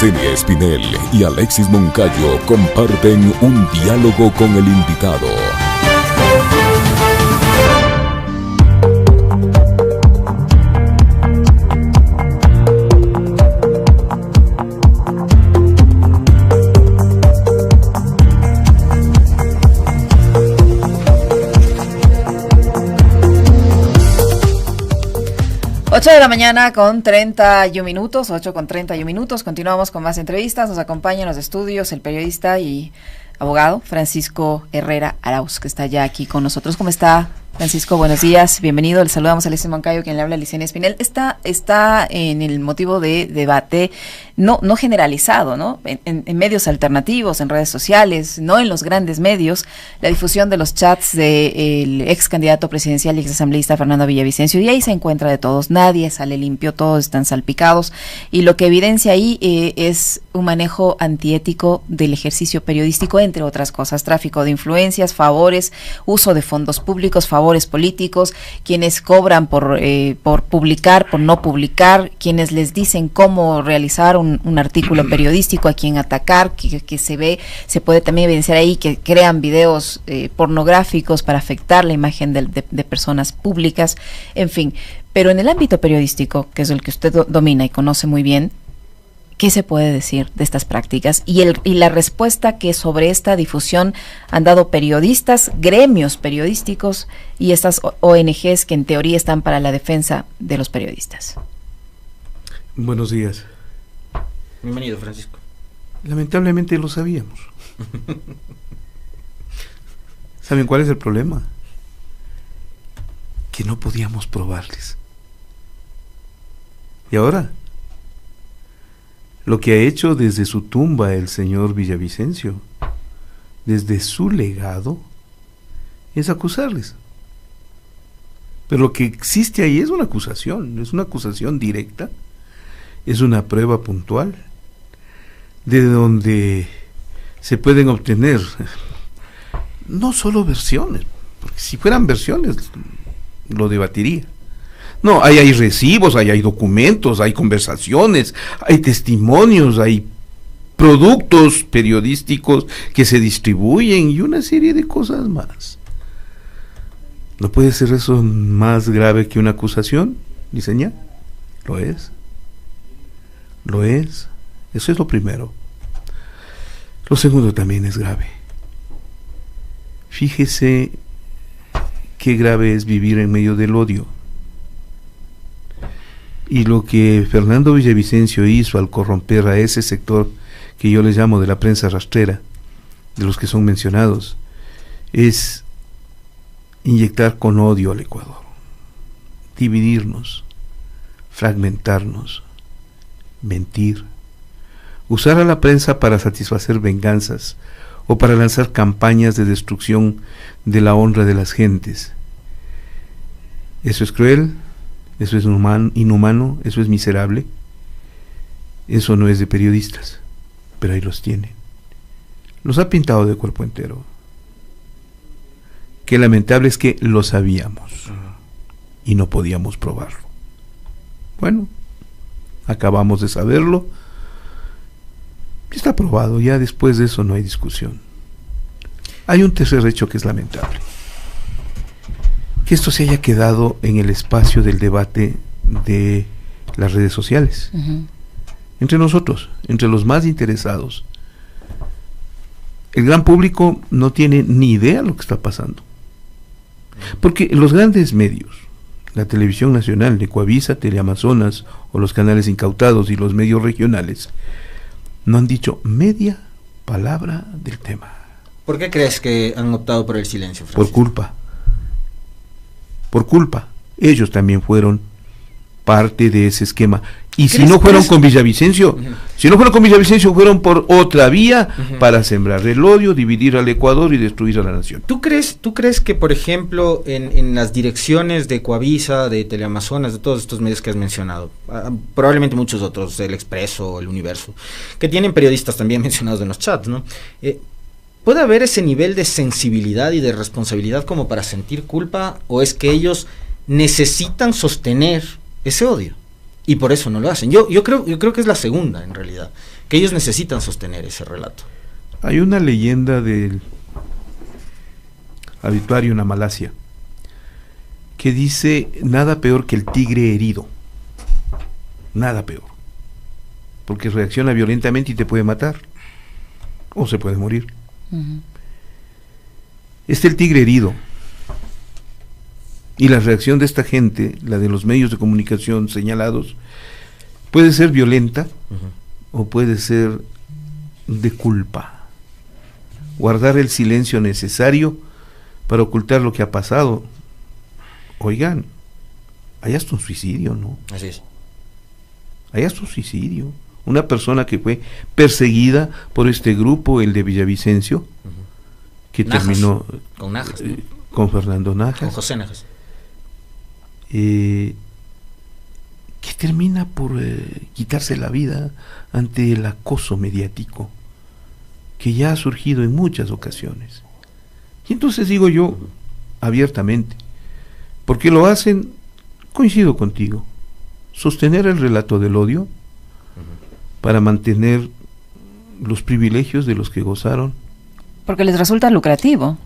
Licenia Espinel y Alexis Moncayo comparten un diálogo con el invitado. De la mañana con 31 minutos, 8 con 31 minutos. Continuamos con más entrevistas. Nos acompaña en los estudios el periodista y abogado Francisco Herrera Arauz, que está ya aquí con nosotros. ¿Cómo está, Francisco? Buenos días, bienvenido. Le saludamos a Alexis Moncayo, quien le habla, a Licenia Espinel. Está en el motivo de debate no generalizado, ¿no? En medios alternativos, en redes sociales, no en los grandes medios, la difusión de los chats del ex candidato presidencial y ex asambleísta Fernando Villavicencio, y ahí se encuentra de todos, nadie sale limpio, todos están salpicados, y lo que evidencia ahí es un manejo antiético del ejercicio periodístico, entre otras cosas, tráfico de influencias, favores, uso de fondos públicos, favores políticos, quienes cobran por publicar, por no publicar, quienes les dicen cómo realizar un artículo periodístico, a quien atacar, que se puede también evidenciar ahí que crean videos pornográficos para afectar la imagen de personas públicas, en fin. Pero en el ámbito periodístico, que es el que usted domina y conoce muy bien, ¿qué se puede decir de estas prácticas? Y la respuesta que sobre esta difusión han dado periodistas, gremios periodísticos y estas ONGs que en teoría están para la defensa de los periodistas. Buenos días. Bienvenido, Francisco. Lamentablemente lo sabíamos. ¿Saben cuál es el problema? Que no podíamos probarles. Y ahora, lo que ha hecho desde su tumba el señor Villavicencio, desde su legado, es acusarles. Pero lo que existe ahí es una acusación directa, es una prueba puntual, de donde se pueden obtener no solo versiones, porque si fueran versiones lo debatiría. No, ahí hay recibos, ahí hay documentos, hay conversaciones, hay testimonios, hay productos periodísticos que se distribuyen y una serie de cosas más. ¿No puede ser eso más grave que una acusación, Licenia? Lo es. Lo es. Eso es lo primero. Lo segundo también es grave. Fíjese qué grave es vivir en medio del odio. Y lo que Fernando Villavicencio hizo al corromper a ese sector que yo les llamo de la prensa rastrera, de los que son mencionados, es inyectar con odio al Ecuador, dividirnos, fragmentarnos, mentir, usar a la prensa para satisfacer venganzas o para lanzar campañas de destrucción de la honra de las gentes. Eso es cruel, eso es inhumano, eso es miserable, eso no es de periodistas, pero ahí los tienen. Los ha pintado de cuerpo entero. Qué lamentable es que lo sabíamos y no podíamos probarlo. Bueno, acabamos de saberlo, está probado, ya después de eso no hay discusión. Hay un tercer hecho que es lamentable, que esto se haya quedado en el espacio del debate de las redes sociales, entre nosotros, entre los más interesados. El gran público no tiene ni idea de lo que está pasando, porque los grandes medios, la televisión nacional, Ecuavisa, Teleamazonas o los canales incautados y los medios regionales, no han dicho media palabra del tema. ¿Por qué crees que han optado por el silencio, Francisco? Por culpa. Ellos también fueron parte de ese esquema. Y si no fueron con Villavicencio, fueron por otra vía para sembrar el odio, dividir al Ecuador y destruir a la nación. ¿Tú crees que, por ejemplo, en las direcciones de Ecuavisa, de Teleamazonas, de todos estos medios que has mencionado, probablemente muchos otros, El Expreso, El Universo, que tienen periodistas también mencionados en los chats, ¿no? ¿Puede haber ese nivel de sensibilidad y de responsabilidad como para sentir culpa, o es que ellos necesitan sostener ese odio? y por eso no lo hacen. Yo creo que es la segunda, en realidad, que ellos necesitan sostener ese relato. Hay una leyenda del habituario en Malasia que dice nada peor que el tigre herido, nada peor, porque reacciona violentamente y te puede matar o se puede morir. El tigre herido, y la reacción de esta gente, la de los medios de comunicación señalados, puede ser violenta o puede ser de culpa, guardar el silencio necesario para ocultar lo que ha pasado. Oigan, hay hasta un suicidio, ¿no? Así es. Hay hasta un suicidio. Una persona que fue perseguida por este grupo, el de Villavicencio, que Najas, terminó con Najas, ¿no? Con Fernando Najas, con José Najas, que termina por quitarse la vida ante el acoso mediático que ya ha surgido en muchas ocasiones. Y entonces digo yo abiertamente, ¿por qué lo hacen? Coincido contigo, sostener el relato del odio para mantener los privilegios de los que gozaron. Porque les resulta lucrativo.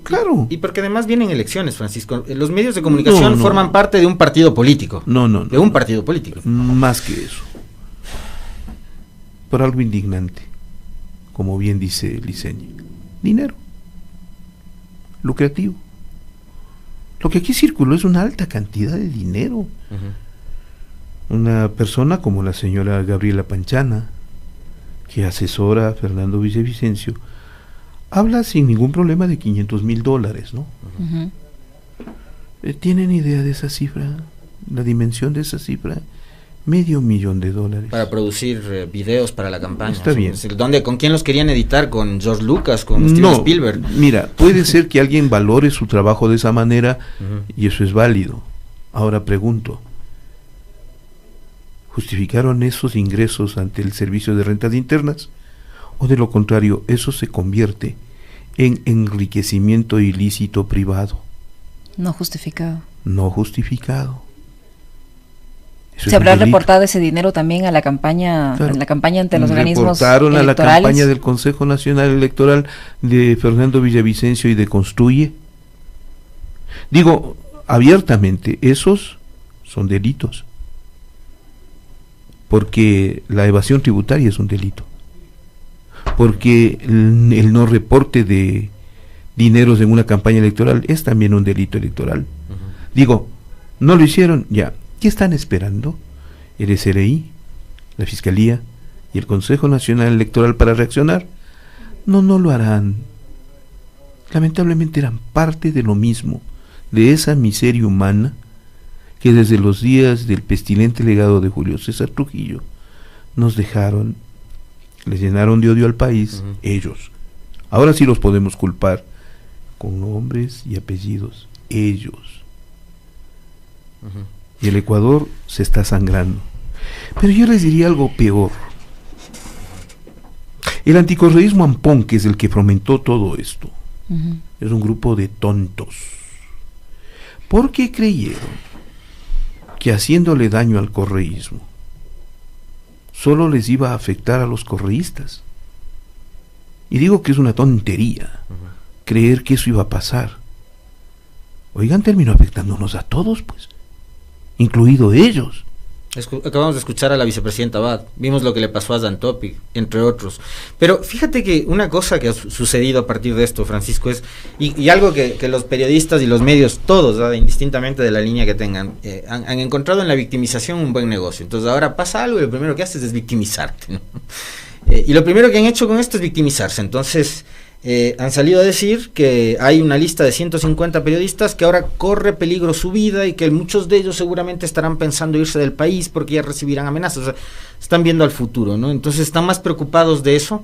Claro. Y porque además vienen elecciones, Francisco. Los medios de comunicación forman parte de un partido político. De un partido político. Más que eso. Por algo indignante, como bien dice Liceñi. Dinero. Lucrativo. Lo que aquí circuló es una alta cantidad de dinero. Una persona como la señora Gabriela Panchana, que asesora a Fernando Villavicencio, habla sin ningún problema de $500,000, ¿no? ¿Tienen idea de esa cifra? La dimensión de esa cifra, $500,000. Para producir videos para la campaña. Está bien. ¿Con quién los querían editar? ¿Con George Lucas? ¿Con Steven Spielberg? Mira, puede ser que alguien valore su trabajo de esa manera y eso es válido. Ahora pregunto, ¿justificaron esos ingresos ante el Servicio de Rentas Internas? ¿O de lo contrario, eso se convierte en enriquecimiento ilícito privado? No justificado. No justificado. Eso ¿Se habrá reportado ese dinero también a la campaña, en la campaña ante los organismos reportaron electorales? A la campaña del Consejo Nacional Electoral de Fernando Villavicencio y de Construye. Digo abiertamente, esos son delitos, porque la evasión tributaria es un delito, porque el no reporte de dineros en una campaña electoral es también un delito electoral. Digo, no lo hicieron, ya. ¿Qué están esperando el SRI, la Fiscalía y el Consejo Nacional Electoral para reaccionar? No lo harán. Lamentablemente eran parte de lo mismo, de esa miseria humana que desde los días del pestilente legado de Julio César Trujillo nos dejaron, les llenaron de odio al país, ellos. Ahora sí los podemos culpar con nombres y apellidos, ellos. Y el Ecuador se está sangrando. Pero yo les diría algo peor. El anticorreísmo ampón, que es el que fomentó todo esto, es un grupo de tontos, porque creyeron que haciéndole daño al correísmo solo les iba a afectar a los correístas. Y digo que es una tontería creer que eso iba a pasar. Oigan, terminó afectándonos a todos, pues, incluido ellos. Acabamos de escuchar a la vicepresidenta Abad, vimos lo que le pasó a Dan Topic, entre otros. Pero fíjate que una cosa que ha sucedido a partir de esto, Francisco, es, y algo que los periodistas y los medios, todos, ¿verdad?, indistintamente de la línea que tengan, han encontrado en la victimización un buen negocio. Entonces ahora pasa algo y lo primero que haces es victimizarte, ¿no? Y lo primero que han hecho con esto es victimizarse. Entonces han salido a decir que hay una lista de 150 periodistas que ahora corre peligro su vida y que muchos de ellos seguramente estarán pensando irse del país porque ya recibirán amenazas. O sea, están viendo al futuro, ¿no? Entonces están más preocupados de eso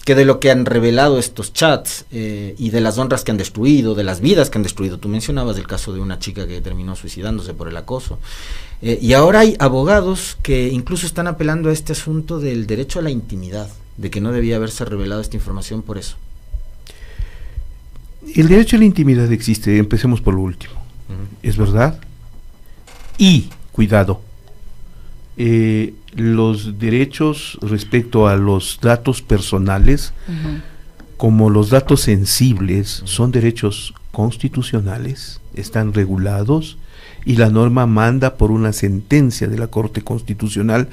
que de lo que han revelado estos chats y de las honras que han destruido, de las vidas que han destruido. Tú mencionabas el caso de una chica que terminó suicidándose por el acoso. Y ahora hay abogados que incluso están apelando a este asunto del derecho a la intimidad, de que no debía haberse revelado esta información por eso. El derecho a la intimidad existe, empecemos por lo último, es verdad, y cuidado, los derechos respecto a los datos personales, como los datos sensibles, son derechos constitucionales, están regulados, y la norma manda por una sentencia de la Corte Constitucional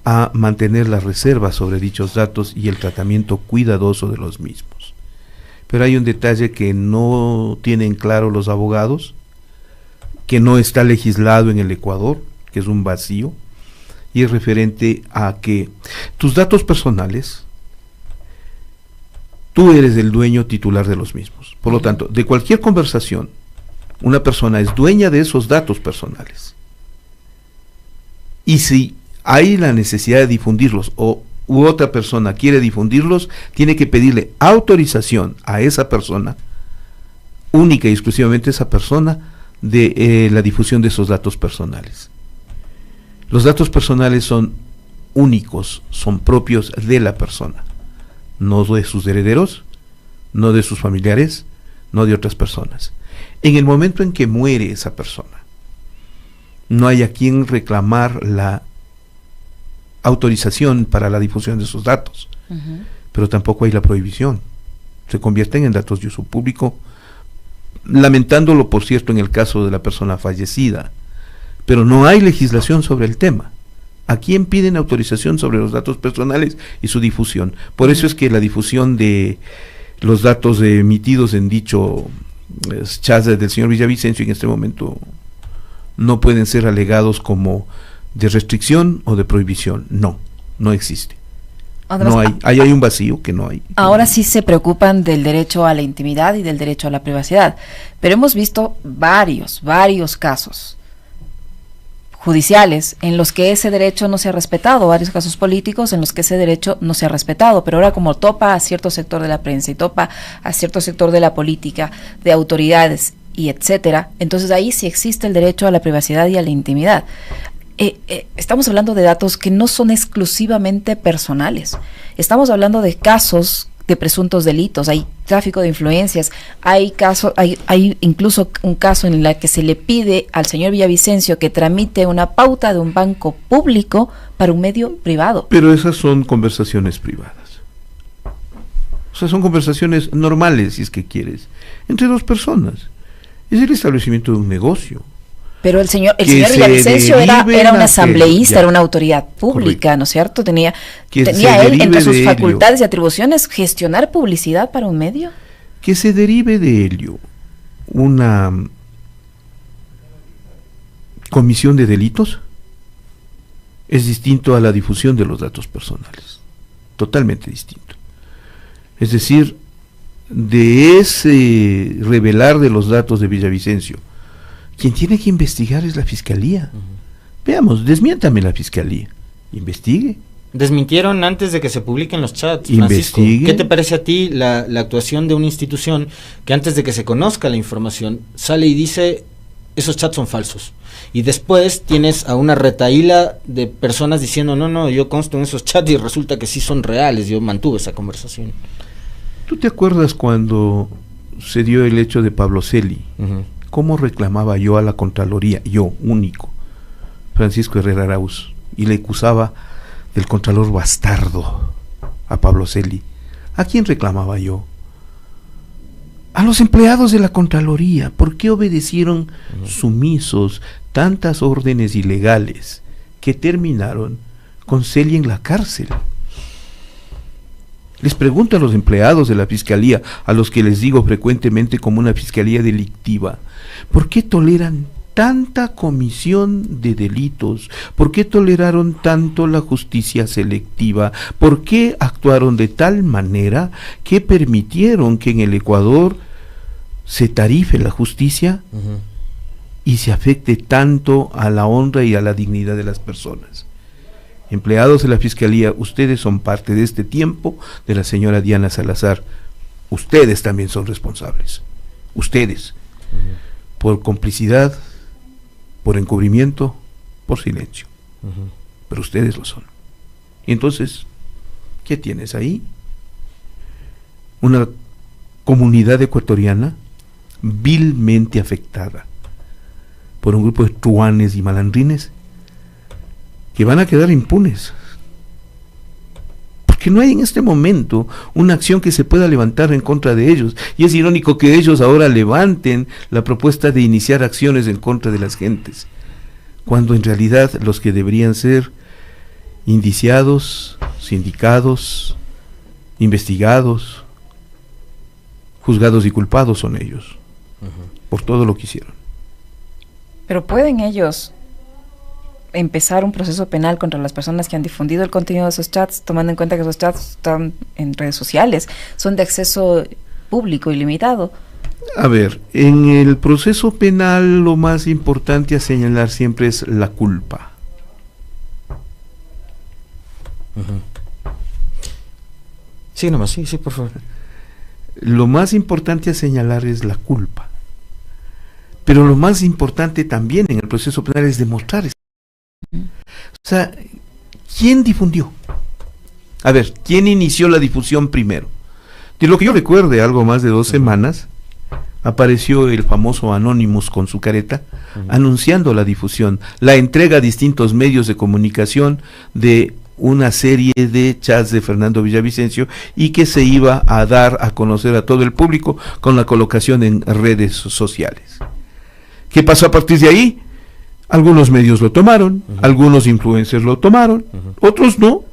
a mantener la reserva sobre dichos datos y el tratamiento cuidadoso de los mismos. Pero hay un detalle que no tienen claro los abogados, que no está legislado en el Ecuador, que es un vacío, y es referente a que tus datos personales, tú eres el dueño titular de los mismos. Por lo tanto, de cualquier conversación, una persona es dueña de esos datos personales. Y si hay la necesidad de difundirlos u otra persona quiere difundirlos, tiene que pedirle autorización a esa persona, única y exclusivamente esa persona, de la difusión de esos datos personales. Los datos personales son únicos, son propios de la persona, no de sus herederos, no de sus familiares, no de otras personas. En el momento en que muere esa persona, no hay a quien reclamar la autorización para la difusión de esos datos, pero tampoco hay la prohibición. Se convierten en datos de uso público, lamentándolo, por cierto, en el caso de la persona fallecida, pero no hay legislación sobre el tema. ¿A quién piden autorización sobre los datos personales y su difusión? Por eso es que la difusión de los datos emitidos en dicho chat del señor Villavicencio en este momento no pueden ser alegados como de restricción o de prohibición. No existe. Además, no hay un vacío que no hay. Ahora sí se preocupan del derecho a la intimidad y del derecho a la privacidad, pero hemos visto varios casos judiciales en los que ese derecho no se ha respetado, varios casos políticos en los que ese derecho no se ha respetado, pero ahora como topa a cierto sector de la prensa y topa a cierto sector de la política, de autoridades y etcétera, entonces ahí sí existe el derecho a la privacidad y a la intimidad. Estamos hablando de datos que no son exclusivamente personales, estamos hablando de casos de presuntos delitos, hay tráfico de influencias, hay incluso un caso en el que se le pide al señor Villavicencio que tramite una pauta de un banco público para un medio privado. Pero esas son conversaciones privadas. O sea, son conversaciones normales, si es que quieres, entre dos personas. Es el establecimiento de un negocio. Pero el señor Villavicencio era un asambleísta, era una autoridad pública, correcto, ¿no es cierto? Tenía él entre sus facultades y atribuciones gestionar publicidad para un medio. Que se derive de ello una comisión de delitos es distinto a la difusión de los datos personales, totalmente distinto. Es decir, de ese revelar de los datos de Villavicencio, quien tiene que investigar es la Fiscalía. Veamos, desmiéntame la Fiscalía. Investigue. Desmintieron antes de que se publiquen los chats, Francisco. Investigue. ¿Qué te parece a ti la actuación de una institución que antes de que se conozca la información sale y dice esos chats son falsos? Y después tienes a una retahíla de personas diciendo no, yo consto en esos chats y resulta que sí son reales, yo mantuve esa conversación. ¿Tú te acuerdas cuando se dio el hecho de Pablo Celi? ¿Cómo reclamaba yo a la Contraloría, yo, único, Francisco Herrera Arauz, y le acusaba del contralor bastardo a Pablo Celi? ¿A quién reclamaba yo? A los empleados de la Contraloría. ¿Por qué obedecieron sumisos tantas órdenes ilegales que terminaron con Celi en la cárcel? Les pregunto a los empleados de la Fiscalía, a los que les digo frecuentemente como una fiscalía delictiva, ¿por qué toleran tanta comisión de delitos? ¿Por qué toleraron tanto la justicia selectiva? ¿Por qué actuaron de tal manera que permitieron que en el Ecuador se tarife la justicia y se afecte tanto a la honra y a la dignidad de las personas? Empleados de la Fiscalía, ustedes son parte de este tiempo de la señora Diana Salazar. Ustedes también son responsables. Ustedes. Por complicidad, por encubrimiento, por silencio. Pero ustedes lo son. Y entonces, ¿qué tienes ahí? Una comunidad ecuatoriana vilmente afectada por un grupo de truanes y malandrines que van a quedar impunes. Porque no hay en este momento una acción que se pueda levantar en contra de ellos. Y es irónico que ellos ahora levanten la propuesta de iniciar acciones en contra de las gentes, cuando en realidad los que deberían ser indiciados, sindicados, investigados, juzgados y culpados son ellos, por todo lo que hicieron. Pero ¿pueden ellos empezar un proceso penal contra las personas que han difundido el contenido de esos chats, tomando en cuenta que esos chats están en redes sociales, son de acceso público ilimitado? A ver, en el proceso penal lo más importante a señalar siempre es la culpa. Sí, nomás, sí, por favor. Lo más importante a señalar es la culpa. Pero lo más importante también en el proceso penal es demostrar eso. O sea, ¿quién difundió? A ver, ¿quién inició la difusión primero? De lo que yo recuerde, algo más de 2 semanas, apareció el famoso Anonymous con su careta, anunciando la difusión, la entrega a distintos medios de comunicación de una serie de chats de Fernando Villavicencio y que se iba a dar a conocer a todo el público con la colocación en redes sociales. ¿Qué pasó a partir de ahí? Algunos medios lo tomaron, algunos influencers lo tomaron, otros no.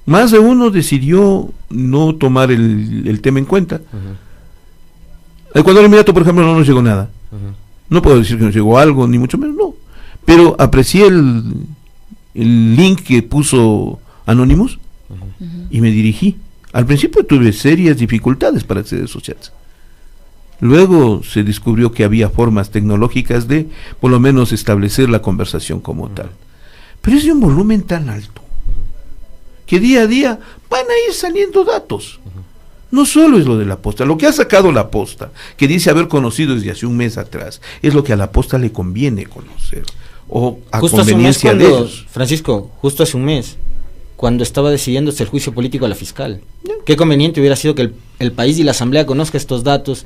Más de uno decidió no tomar el tema en cuenta. A Ecuador Inmediato, por ejemplo, no nos llegó nada. No puedo decir que nos llegó algo, ni mucho menos, no. Pero aprecié el link que puso Anonymous y me dirigí. Al principio tuve serias dificultades para acceder a esos chats. Luego se descubrió que había formas tecnológicas de, por lo menos, establecer la conversación como tal. Pero es de un volumen tan alto que día a día van a ir saliendo datos. No solo es lo de la posta, lo que ha sacado la posta, que dice haber conocido desde hace un mes atrás, es lo que a la posta le conviene conocer, o a justo conveniencia hace un mes de ellos. Francisco, justo hace un mes, cuando estaba decidiéndose el juicio político a la fiscal. Qué conveniente hubiera sido que el país y la asamblea conozca estos datos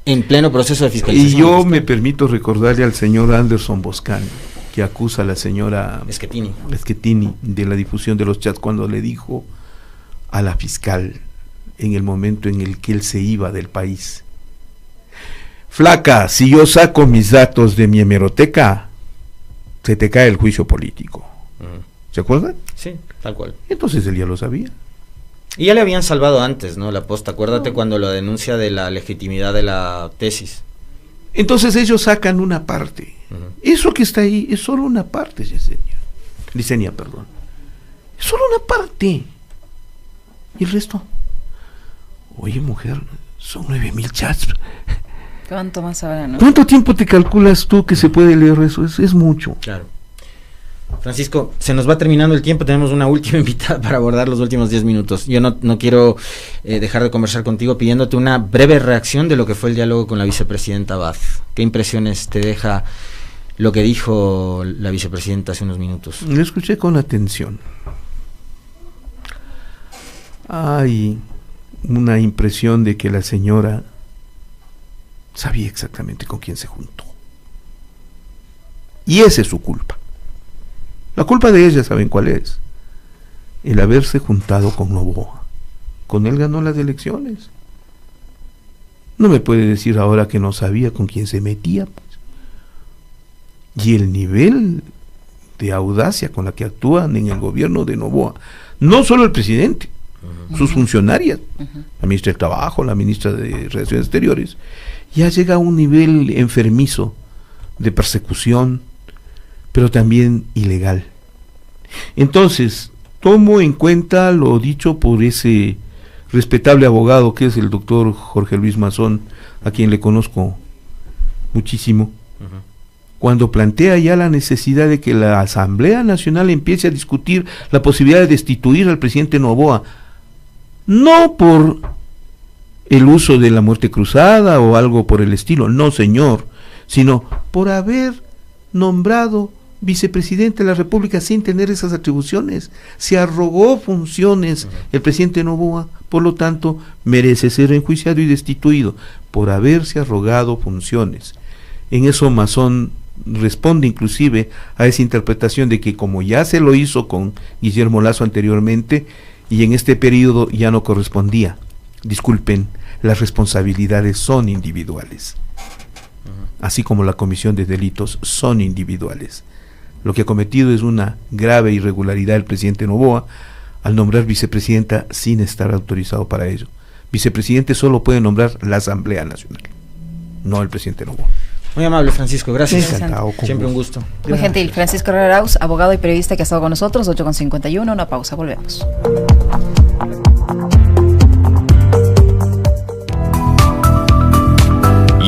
en pleno proceso de fiscalización. Y yo me permito recordarle al señor Anderson Boscan, que acusa a la señora Schettini de la difusión de los chats, cuando le dijo a la fiscal en el momento en el que él se iba del país: flaca, si yo saco mis datos de mi hemeroteca, se te cae el juicio político. ¿Se acuerdan? Sí, tal cual. Entonces él ya lo sabía. Y ya le habían salvado antes, ¿no? La posta, acuérdate cuando la denuncia de la legitimidad de la tesis. Entonces ellos sacan una parte. Eso que está ahí es solo una parte, Licenia, perdón. Es solo una parte. ¿Y el resto? Oye, mujer, son 9,000 chats. ¿Cuánto más habrá, no? ¿Cuánto tiempo te calculas tú que se puede leer eso? Es mucho. Claro. Francisco, se nos va terminando el tiempo, tenemos una última invitada para abordar los últimos 10 minutos. Yo no quiero dejar de conversar contigo pidiéndote una breve reacción de lo que fue el diálogo con la vicepresidenta Abad. ¿Qué impresiones te deja lo que dijo la vicepresidenta hace unos minutos? Lo escuché con atención. Hay una impresión de que la señora sabía exactamente con quién se juntó. Y esa es su culpa. La culpa de ella, ¿saben cuál es? El haberse juntado con Noboa. Con él ganó las elecciones. No me puede decir ahora que no sabía con quién se metía, pues. Y el nivel de audacia con la que actúan en el gobierno de Noboa, no solo el presidente, sus funcionarias, la ministra del Trabajo, la ministra de Relaciones Exteriores, ya llega a un nivel enfermizo de persecución, pero también ilegal. Entonces, tomo en cuenta lo dicho por ese respetable abogado que es el doctor Jorge Luis Mazón, a quien le conozco muchísimo, cuando plantea ya la necesidad de que la Asamblea Nacional empiece a discutir la posibilidad de destituir al presidente Noboa, no por el uso de la muerte cruzada o algo por el estilo, no señor, sino por haber nombrado vicepresidente de la República sin tener esas atribuciones. Se arrogó funciones el presidente Noboa, por lo tanto merece ser enjuiciado y destituido por haberse arrogado funciones. En eso Mazón responde inclusive a esa interpretación de que como ya se lo hizo con Guillermo Lasso anteriormente y en este periodo ya no correspondía. Disculpen, las responsabilidades son individuales, así como la comisión de delitos son individuales. Lo que ha cometido es una grave irregularidad el presidente Noboa al nombrar vicepresidenta sin estar autorizado para ello. Vicepresidente solo puede nombrar la Asamblea Nacional, no el presidente Noboa. Muy amable, Francisco, gracias. Encantado, Siempre un gusto. Muy gentil. Francisco Herrera Arauz, abogado y periodista que ha estado con nosotros, 8:51, una pausa, volvemos.